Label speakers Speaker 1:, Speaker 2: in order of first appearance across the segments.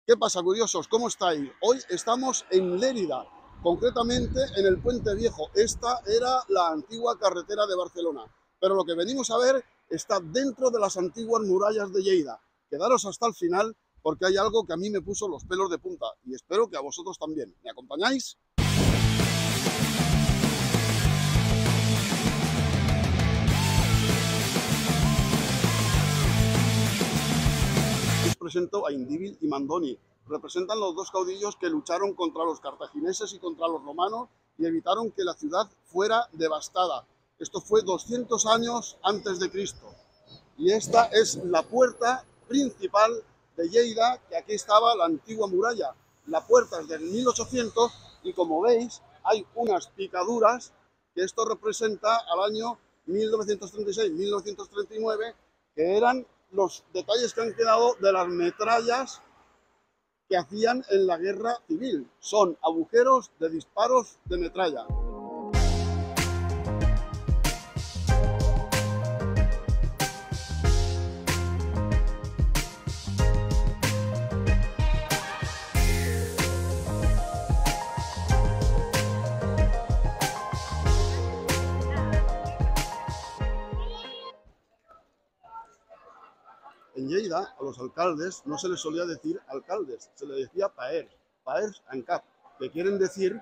Speaker 1: ¿Qué pasa, curiosos? ¿Cómo estáis? Hoy estamos en Lérida, concretamente en el Puente Viejo. Esta era la antigua carretera de Barcelona, pero lo que venimos a ver está dentro de las antiguas murallas de Lleida. Quedaros hasta el final porque hay algo que a mí me puso los pelos de punta y espero que a vosotros también. ¿Me acompañáis? Les presento a Indíbil y Mandoni. Representan los dos caudillos que lucharon contra los cartagineses y contra los romanos y evitaron que la ciudad fuera devastada. Esto fue 200 años antes de Cristo. Y esta es la puerta principal de Lleida, que aquí estaba la antigua muralla. La puerta es del 1800 y como veis hay unas picaduras que esto representa al año 1936-1939, que eran los detalles que han quedado de las metrallas que hacían en la guerra civil. Son agujeros de disparos de metralla. En Lleida, a los alcaldes no se les solía decir alcaldes, se les decía paers en cap, que quieren decir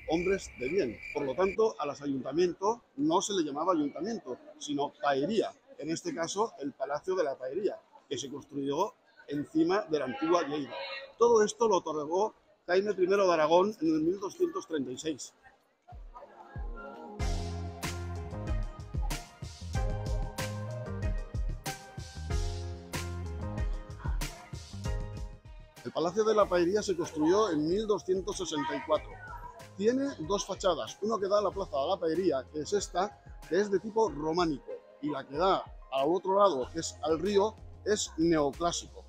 Speaker 1: hombres de bien. Por lo tanto, a los ayuntamientos no se le llamaba ayuntamiento, sino paería. En este caso, el Palacio de la Paería, que se construyó encima de la antigua Lleida. Todo esto lo otorgó Jaime I de Aragón en el 1236. El Palacio de la Paería se construyó en 1264. Tiene dos fachadas, una que da a la Plaza de la Paería, que es esta, que es de tipo románico, y la que da al otro lado, que es al río, es neoclásico.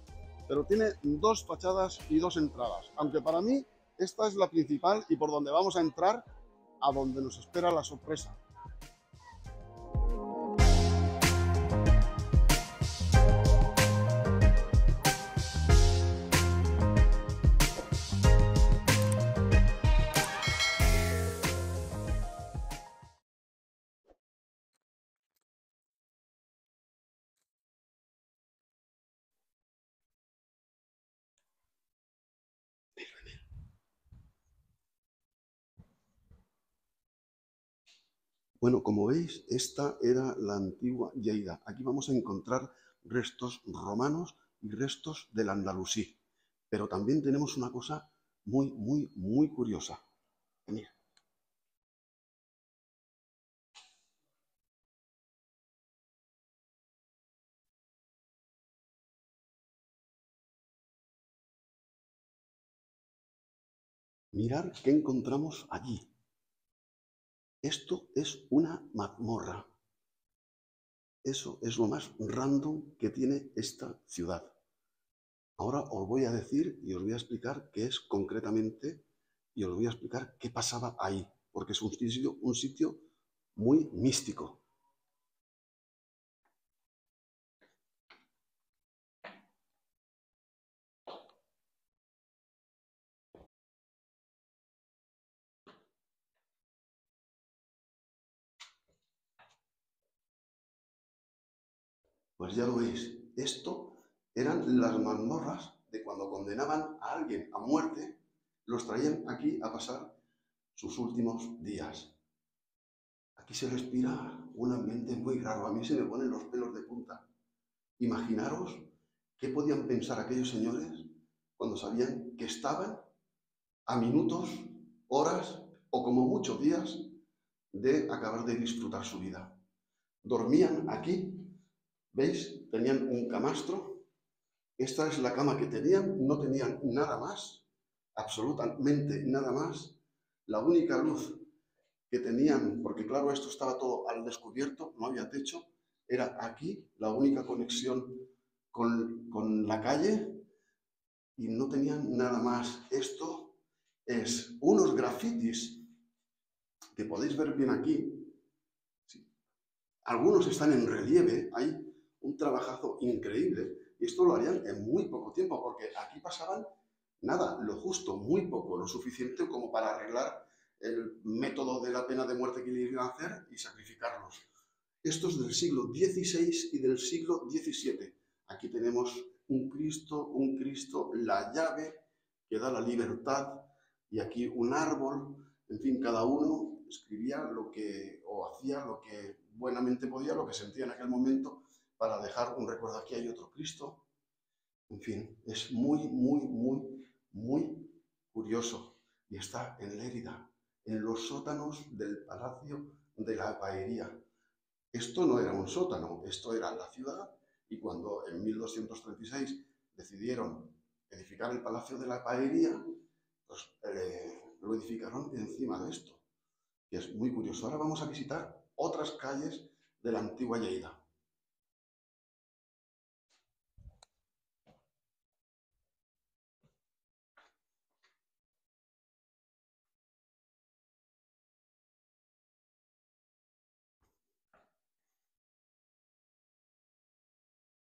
Speaker 1: Pero tiene dos fachadas y dos entradas, aunque para mí esta es la principal y por donde vamos a entrar a donde nos espera la sorpresa. Bueno, como veis, esta era la antigua Lleida. Aquí vamos a encontrar restos romanos y restos del andalusí. Pero también tenemos una cosa muy curiosa. Venid. Mirad qué encontramos allí. Esto es una mazmorra. Eso es lo más random que tiene esta ciudad. Ahora os voy a decir y os voy a explicar qué es concretamente y os voy a explicar qué pasaba ahí, porque es un sitio muy místico. Pues ya lo veis, esto eran las mazmorras de cuando condenaban a alguien a muerte, los traían aquí a pasar sus últimos días. Aquí se respira un ambiente muy raro, a mí se me ponen los pelos de punta. Imaginaros qué podían pensar aquellos señores cuando sabían que estaban a minutos, horas o como muchos días de acabar de disfrutar su vida. Dormían aquí, ¿veis? Tenían un camastro. Esta es la cama que tenían, no tenían nada más, absolutamente nada más. La única luz que tenían, porque claro, esto estaba todo al descubierto, no había techo, era aquí la única conexión con la calle y no tenían nada más. Esto es unos grafitis que podéis ver bien aquí. Sí. Algunos están en relieve, hay un trabajazo increíble y esto lo harían en muy poco tiempo porque aquí pasaban nada, lo justo, muy poco, lo suficiente como para arreglar el método de la pena de muerte que le iban a hacer y sacrificarlos. Esto es del siglo XVI y del siglo XVII. Aquí tenemos un Cristo, la llave que da la libertad, y aquí un árbol. En fin, cada uno escribía lo que, o hacía lo que buenamente podía, lo que sentía en aquel momento, para dejar un recuerdo. Aquí hay otro Cristo. En fin, es muy curioso. Y está en Lérida, en los sótanos del Palacio de la Paería. Esto no era un sótano, esto era la ciudad, y cuando en 1236 decidieron edificar el Palacio de la Paería, pues lo edificaron encima de esto, que es muy curioso. Ahora vamos a visitar otras calles de la antigua Lleida.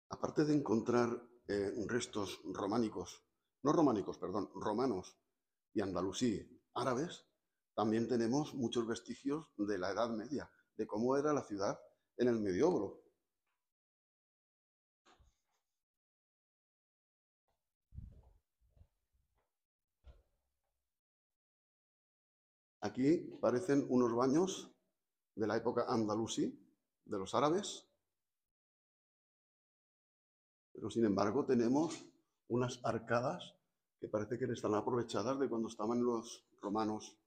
Speaker 1: Aparte de encontrar restos románicos, no románicos, perdón, romanos y andalusí árabes, también tenemos muchos vestigios de la Edad Media, de cómo era la ciudad en el Mediobro. Aquí parecen unos baños de la época andalusí, de los árabes, pero sin embargo tenemos unas arcadas que parece que están aprovechadas de cuando estaban los romanos.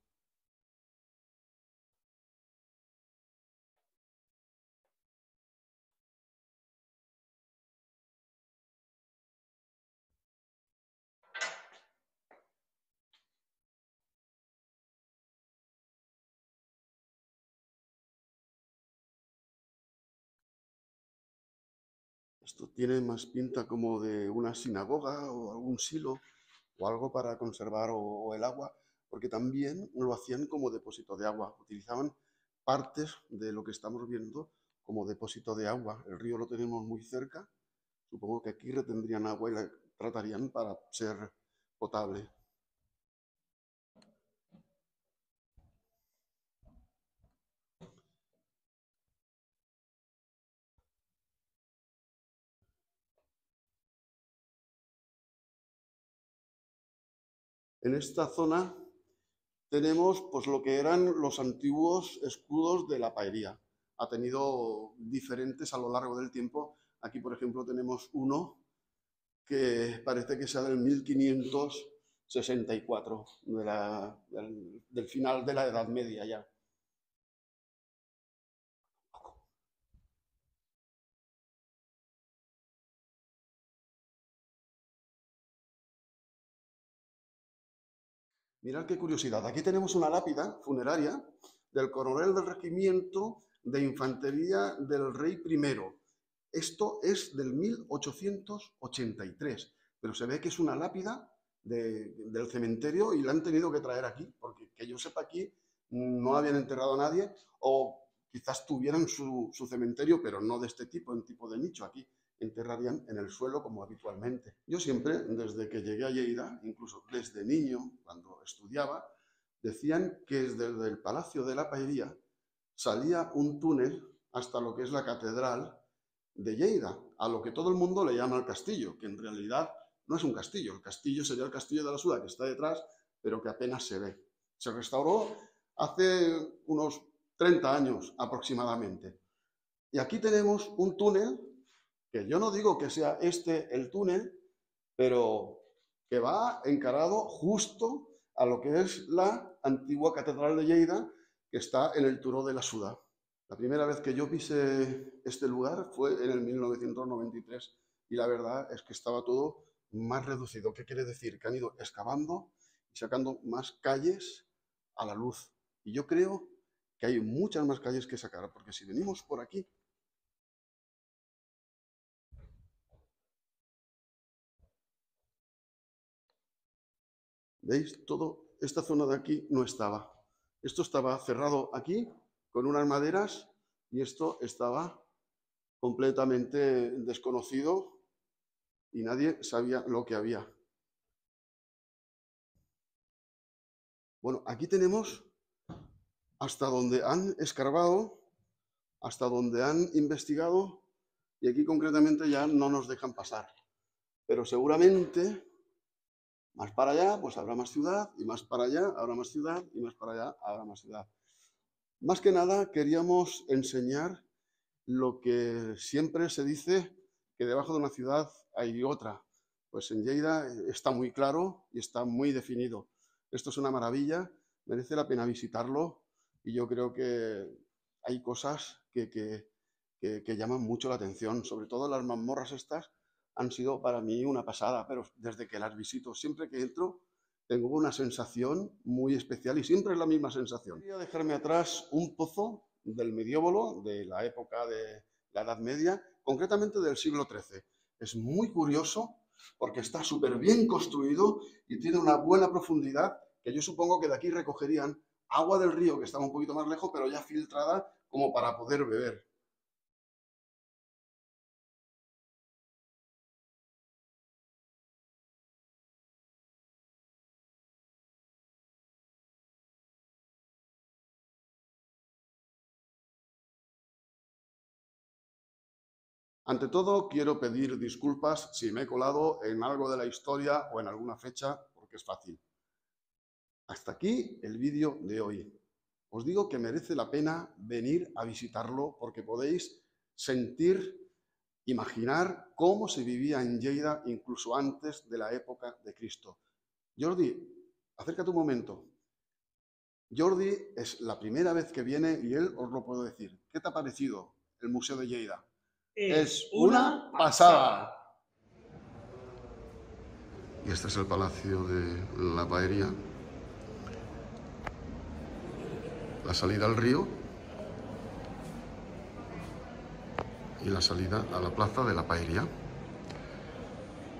Speaker 1: Esto tiene más pinta como de una sinagoga o algún silo o algo para conservar o el agua, porque también lo hacían como depósito de agua. Utilizaban partes de lo que estamos viendo como depósito de agua. El río lo tenemos muy cerca. Supongo que aquí retendrían agua y la tratarían para ser potable. En esta zona tenemos pues lo que eran los antiguos escudos de la paería. Ha tenido diferentes a lo largo del tiempo. Aquí, por ejemplo, tenemos uno que parece que sea del 1564, del final de la Edad Media ya. Mirad qué curiosidad. Aquí tenemos una lápida funeraria del coronel del regimiento de infantería del rey primero. Esto es del 1883, pero se ve que es una lápida del cementerio y la han tenido que traer aquí, porque que yo sepa aquí no habían enterrado a nadie, o quizás tuvieran su cementerio, pero no de este tipo, en tipo de nicho. Aquí enterrarían en el suelo como habitualmente. Yo siempre, desde que llegué a Lleida, incluso desde niño, cuando estudiaba, decían que desde el Palacio de la Paería salía un túnel hasta lo que es la catedral de Lleida, a lo que todo el mundo le llama el castillo, que en realidad no es un castillo. El castillo sería el castillo de la Suda, que está detrás, pero que apenas se ve. Se restauró hace unos 30 años aproximadamente. Y aquí tenemos un túnel, que yo no digo que sea este el túnel, pero que va encarado justo a lo que es la antigua catedral de Lleida, que está en el Turó de la Suda. La primera vez que yo pisé este lugar fue en el 1993 y la verdad es que estaba todo más reducido. ¿Qué quiere decir? Que han ido excavando y sacando más calles a la luz. Y yo creo que hay muchas más calles que sacar, porque si venimos por aquí, ¿veis? Todo esta zona de aquí no estaba. Esto estaba cerrado aquí con unas maderas y esto estaba completamente desconocido y nadie sabía lo que había. Bueno, aquí tenemos hasta donde han escarbado, hasta donde han investigado, y aquí concretamente ya no nos dejan pasar. Pero seguramente más para allá pues habrá más ciudad, y más para allá habrá más ciudad, y más para allá habrá más ciudad. Más que nada queríamos enseñar lo que siempre se dice, que debajo de una ciudad hay otra. Pues en Lleida está muy claro y está muy definido. Esto es una maravilla, merece la pena visitarlo, y yo creo que hay cosas que llaman mucho la atención. Sobre todo las mazmorras estas han sido para mí una pasada, pero desde que las visito, siempre que entro, tengo una sensación muy especial y siempre es la misma sensación. Quería dejarme atrás un pozo del Medióvolo, de la época de la Edad Media, concretamente del siglo XIII. Es muy curioso porque está súper bien construido y tiene una buena profundidad, que yo supongo que de aquí recogerían agua del río, que estaba un poquito más lejos, pero ya filtrada como para poder beber. Ante todo, quiero pedir disculpas si me he colado en algo de la historia o en alguna fecha, porque es fácil. Hasta aquí el vídeo de hoy. Os digo que merece la pena venir a visitarlo porque podéis sentir, imaginar cómo se vivía en Lleida incluso antes de la época de Cristo. Jordi, acércate un momento. Jordi es la primera vez que viene y él os lo puedo decir. ¿Qué te ha parecido el Museo de Lleida? Es una pasada. Y este es el Palacio de la Paería. La salida al río y la salida a la plaza de la Paería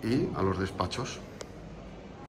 Speaker 1: y a los despachos.